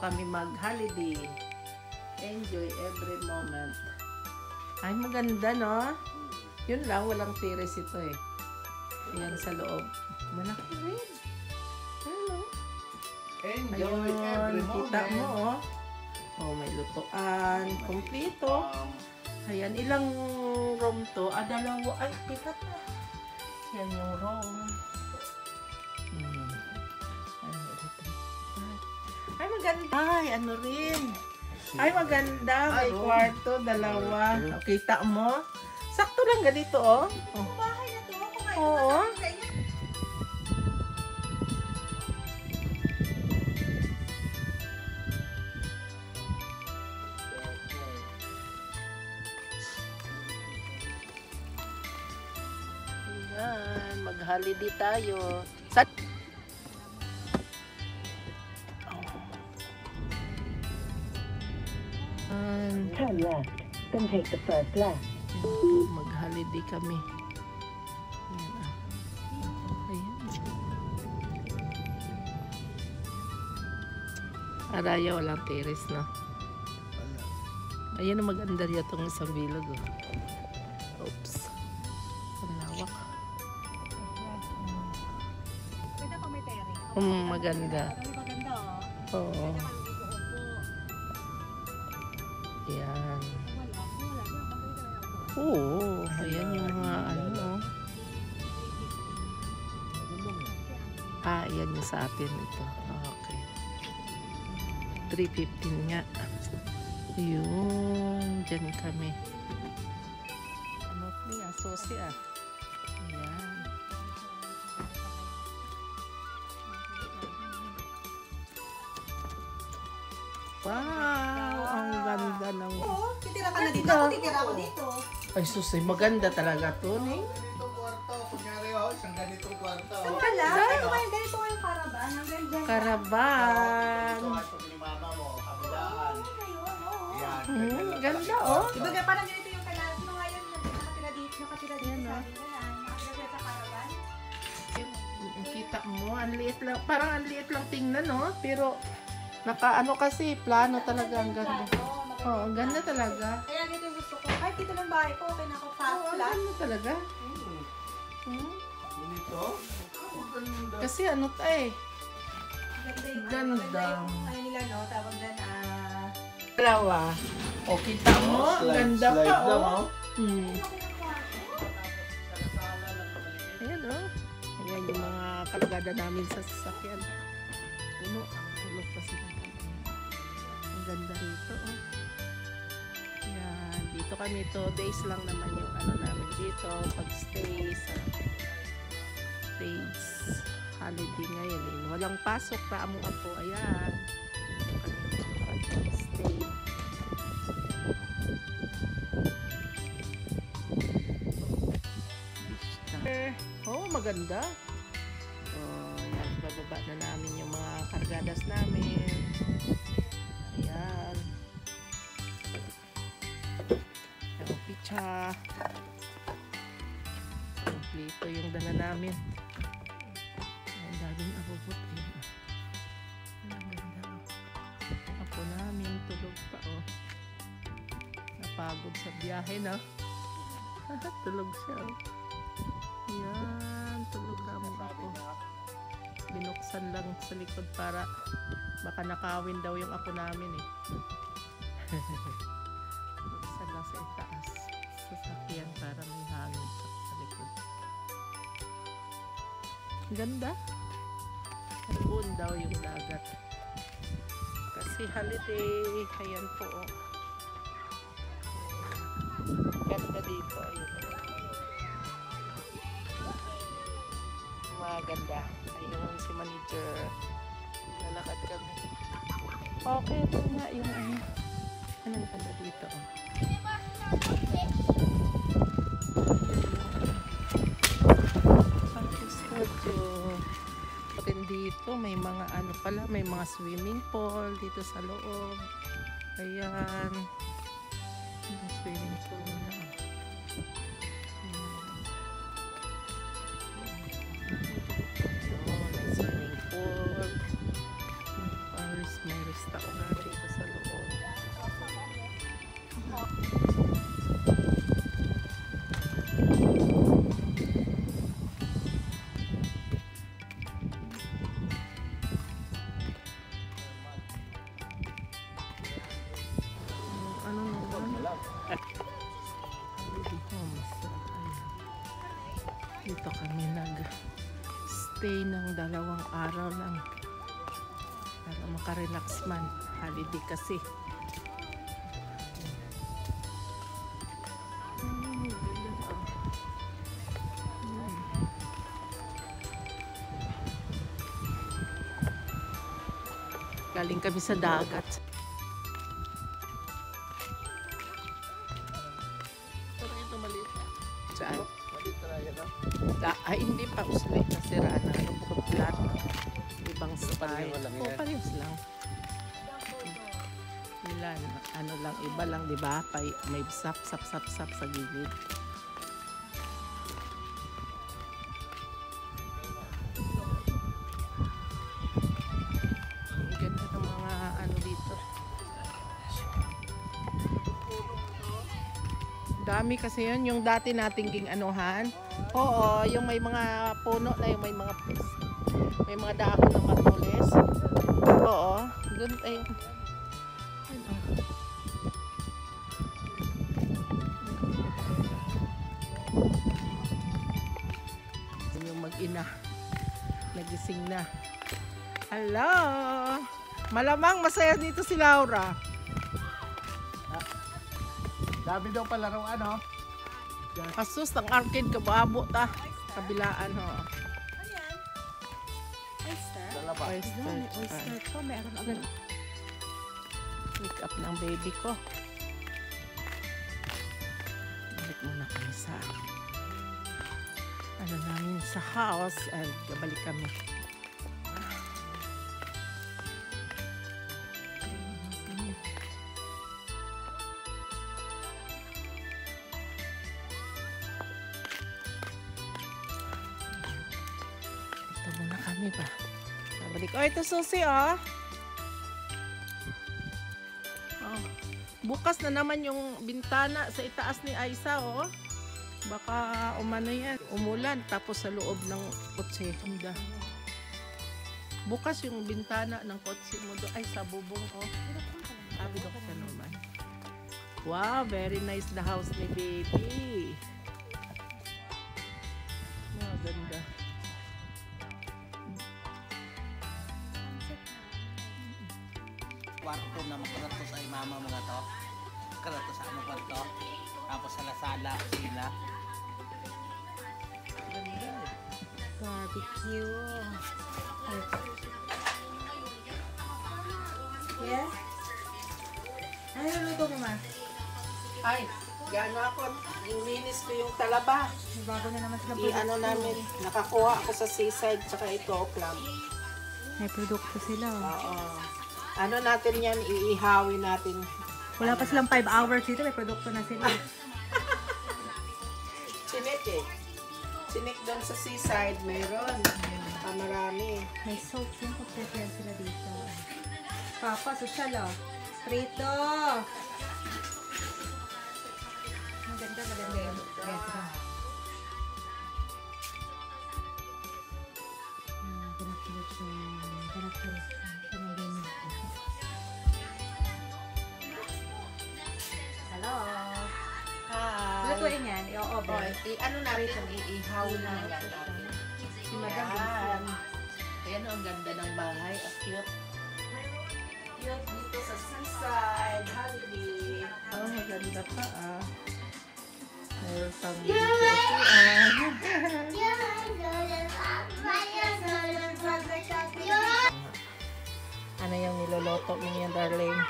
kami mag-holiday. Enjoy every moment. Ay, maganda, no? Yun lang, walang terrace ito eh. Ayan sa loob. Malaki rin. Hello. Enjoy every Ayun, moment. kita mo, oh. Oh, may lutuan. Kompleto. Ayan, ilang room to? Dalawa. Ay, pikat na. Yan yung room. Ay, maganda. Ay, ano rin. Ay, maganda. May kwarto, dalawa. Oh, kita mo? Sakto lang ganito, oh. Oh. Bahay na to. Kumain Oo. ko sa inyo. Ayan, mag-holiday tayo. Sa Turn left, then take the first left. mag-holiday kami. Ayan, ah. Ayan. Araya, walang terrace, no? Ayan ang maganda rin itong isang bilog, oh. Oops. Ang lawak. Pwede pa may terrace. Maganda. Ay, maganda, oh. Oo. Pwede pa mag-upo. Ayan. Wala. Oo. Ayan yung mga ano. Ayan yung sa atin ito. Okay. 315 nga. Ayun. Diyan kami. Ano niya? Susi, ah. Ayan. Wow! Ang ganda ng... Oo, titira ka na dito. Ako titira ako dito. Ay, susi. Maganda talaga to, eh. Ganitong kwarto. Kunyari, isang ganitong kwarto. Saan ka lang? Ganito kayong caravan. Hanggang dyan. Karaban. Ito, ito ni mama mo, kabilaan. Ayun, oo. Yan. Ganda, oh. Diba parang ganito yung kailangan. Sino nga yun? Nakatira dito sa amin na yan. Nakatira sa caravan. Kita mo, ang liit lang. Parang ang liit lang tingnan, no? Pero, naka-ano kasi, plano talaga. Ang ganda. Oo, ang ganda talaga. Kaya dito yung gusto ko. Kahit dito lang bahay ko, okay na ako flat. Oo, ang ganda talaga. Ganito? Ang ganda. Kasi ano tayo, Ganda yung Ganda. ano nila, no? Tawag dyan, dalawa. O, kita mo, ang ganda Slide pa, lang, oh. Ayan, oh. Ayan yung mga kargada namin sa sasakyan. Puno, tulog pa sila. Ang ganda rito, oh. Ayan, dito kami 2 days lang naman yung ano namin dito, pag-stay sa days holiday ngayon, eh. Walang pasok pa amo po, ayan. Dito kami pag-stay. Oh, maganda. Oh, yan, bababa na namin yung mga kargadas namin. Ayan. Yung pizza. Kompleto yung dala namin. Ang daming abubot. Ang ganda. Ako namin, tulog pa, oh. Napagod sa biyahe, no? Tulog siya, oh. Yan, tulog na mo ako. Binuksan lang sa likod para baka nakawin daw yung apo namin, eh. Binuksan lang sa itaas sasakyan para may hangin sa likod. Ganda. Doon daw yung dagat kasi holiday. Ayan po, oh. Ganda dito. Ayun. Maganda. Ayun si manager. Lalakad kami. Okay, ito nga yung ano. Anong ganda dito, oh. Party studio. Rin dito, may mga ano pala, may mga swimming pool dito sa loob. Ayan. May swimming pool na. May swimming pool. May restaurant. Dito kami nag-stay ng 2 araw lang para makarelax man. Holiday kasi. Galing kami sa dagat. Ito maliit. Saan? Maliit na yan, no? Ay, hindi pa usli. Nasira na. Flat. Ibang style. Pareho lang yan. Parehas lang. Ilan. Ano lang. Iba lang, di ba? May sap sa gilid. Ang ganda ng mga ano dito. Dami kasi yun. Yung dati nating ging anuhan. Oo, yung may mga puno na yung may mga dahon ng matulis. Oo, doon ay yung mag-ina nagising na. Hello! Malamang masaya dito si Laura. Dami daw palaruan, no? Asus, ang arcade kababo ta. Kabilaan ho. Ano yan? Oyster? Dalawa. Oyster. Oyster po, meron agad. Wake up ng baby ko. Balik muna kami sa ano namin sa house and kabalik kami. Ito muna kami ba? Kabalik. Oh, ito susi oh. Oh. Bukas na naman yung bintana sa itaas ni Aisa oh. Baka umano yan, umulan tapos sa loob ng kotse. Handa. Bukas yung bintana ng kotse mo doon. Ay, sa bubong ko. Abidok ka naman. Wow, very nice the house ni baby. Wow, ganda. Kwarto na magkarato sa imama mga to. Karato sa ano kwarto. Tapos sa lasala sila. Barbecue. Yes? Ano luto mo, ma? Ay, gano ako. Linis ko yung talaba. Bago na naman sila Ano namin, nakakuha ako sa seaside tsaka ito, oklam. May produkto sila. Oo. Ano natin yan, iihawin natin. Wala pa silang 5 hours dito, may produkto na sila. Chinik eh. Chinik doon sa seaside, mayroon. Marami. May soap yung pag-prepare sila dito. Papa, social oh. Prito! Maganda yung restaurant. Hello! Hi. Lutuin yan, i-oven. Ano natin, iihaw na yan. Si Madam Ayan. Ayan ang ganda ng bahay. Ang cute. Cute dito sa seaside. Holiday. Oh, maganda pa ah. Meron pang ano yung niloloto mo niya, darling?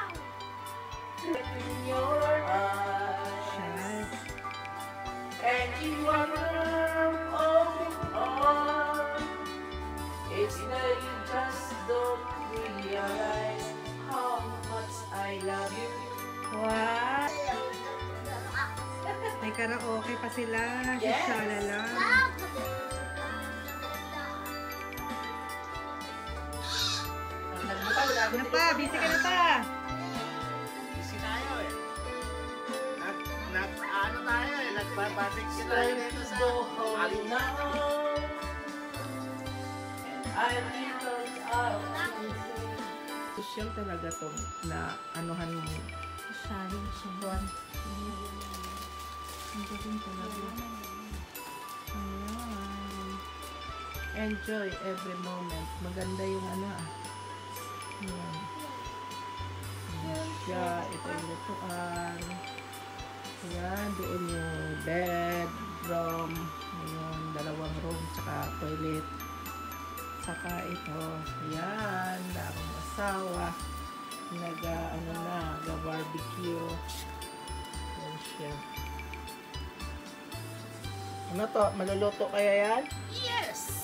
In your eyes, and you are on. It's that you just don't realize how much I love you. What? May karaoke pa sila. Yes. Shalala. Ano pa? Busy ka na pa. Busy tayo eh. Ano tayo eh, nagbabasik sila Time dito to sa... go home now. I return out. Social talaga to na anuhan mo. Sharing siya. Ang galing talaga. Ayan. Enjoy every moment. Maganda yung ano ah. Ayan. Ayan siya. Ito yung lutuan. Ayan, doon yung bedroom. Ayan, 2 room, saka toilet. Saka ito. Ayan, daming asawa. Nag-barbecue. Ayan siya. Ano to? Maluluto kaya yan? Yes!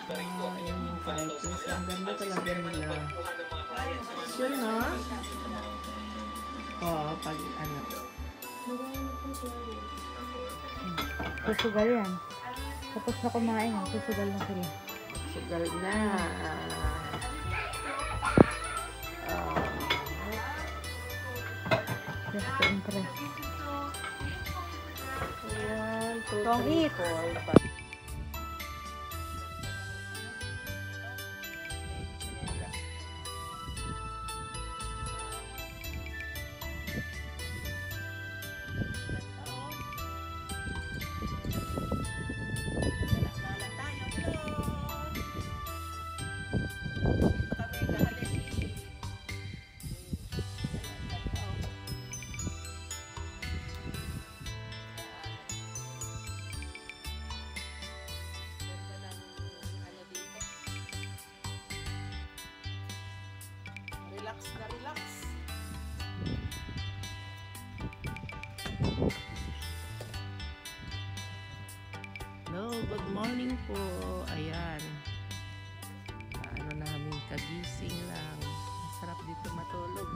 Ayan yung fireplace. Ang ganda talaga nila. Yun, no? Oo, pag ano. Susugal yan. Tapos na kumain, susugal na sila. Sugal na. Just to impress. Ayan, 2, Don't 3, eat. 4, 5. Relax na relax. Hello, good morning po. Ayan. Ano namin, kagising lang. Masarap dito matulog.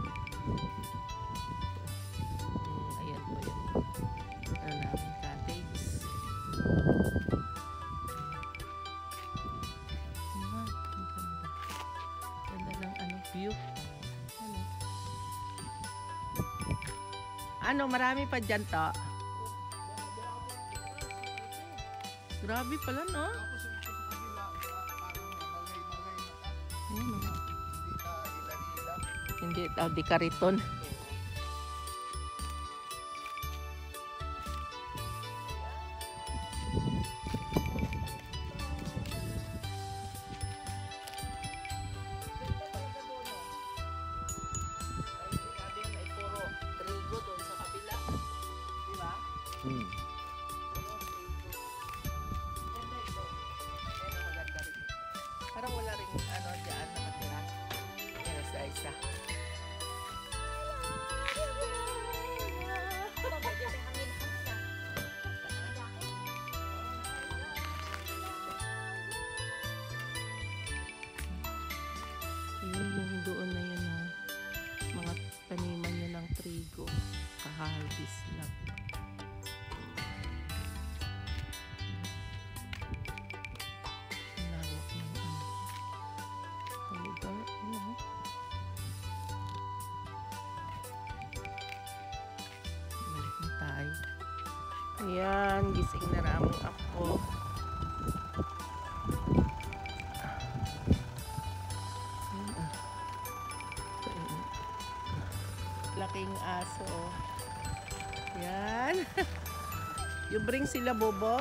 Ayan po yung ano namin, cottage. Ayan, ang ganda. Ganda ng ano, view. Ano, marami pa dyan to? Grabe pala, no? Tapos yung sa kabila, parang bagay-bagay na Ayan, no? hindi ka ilan-ilan. Hindi, di kariton. Parang wala rin ano dyan nakatira. Pero sa isa. Yun yung doon na yun ha. Mga taniman niya ng trigo. Kaharvest lang. Lawak ng lugar. Ano? Balik na tayo. Ayan, gising na ramong ako. Ayan, ah. Laking aso. Yan. You bring sila, Bobo?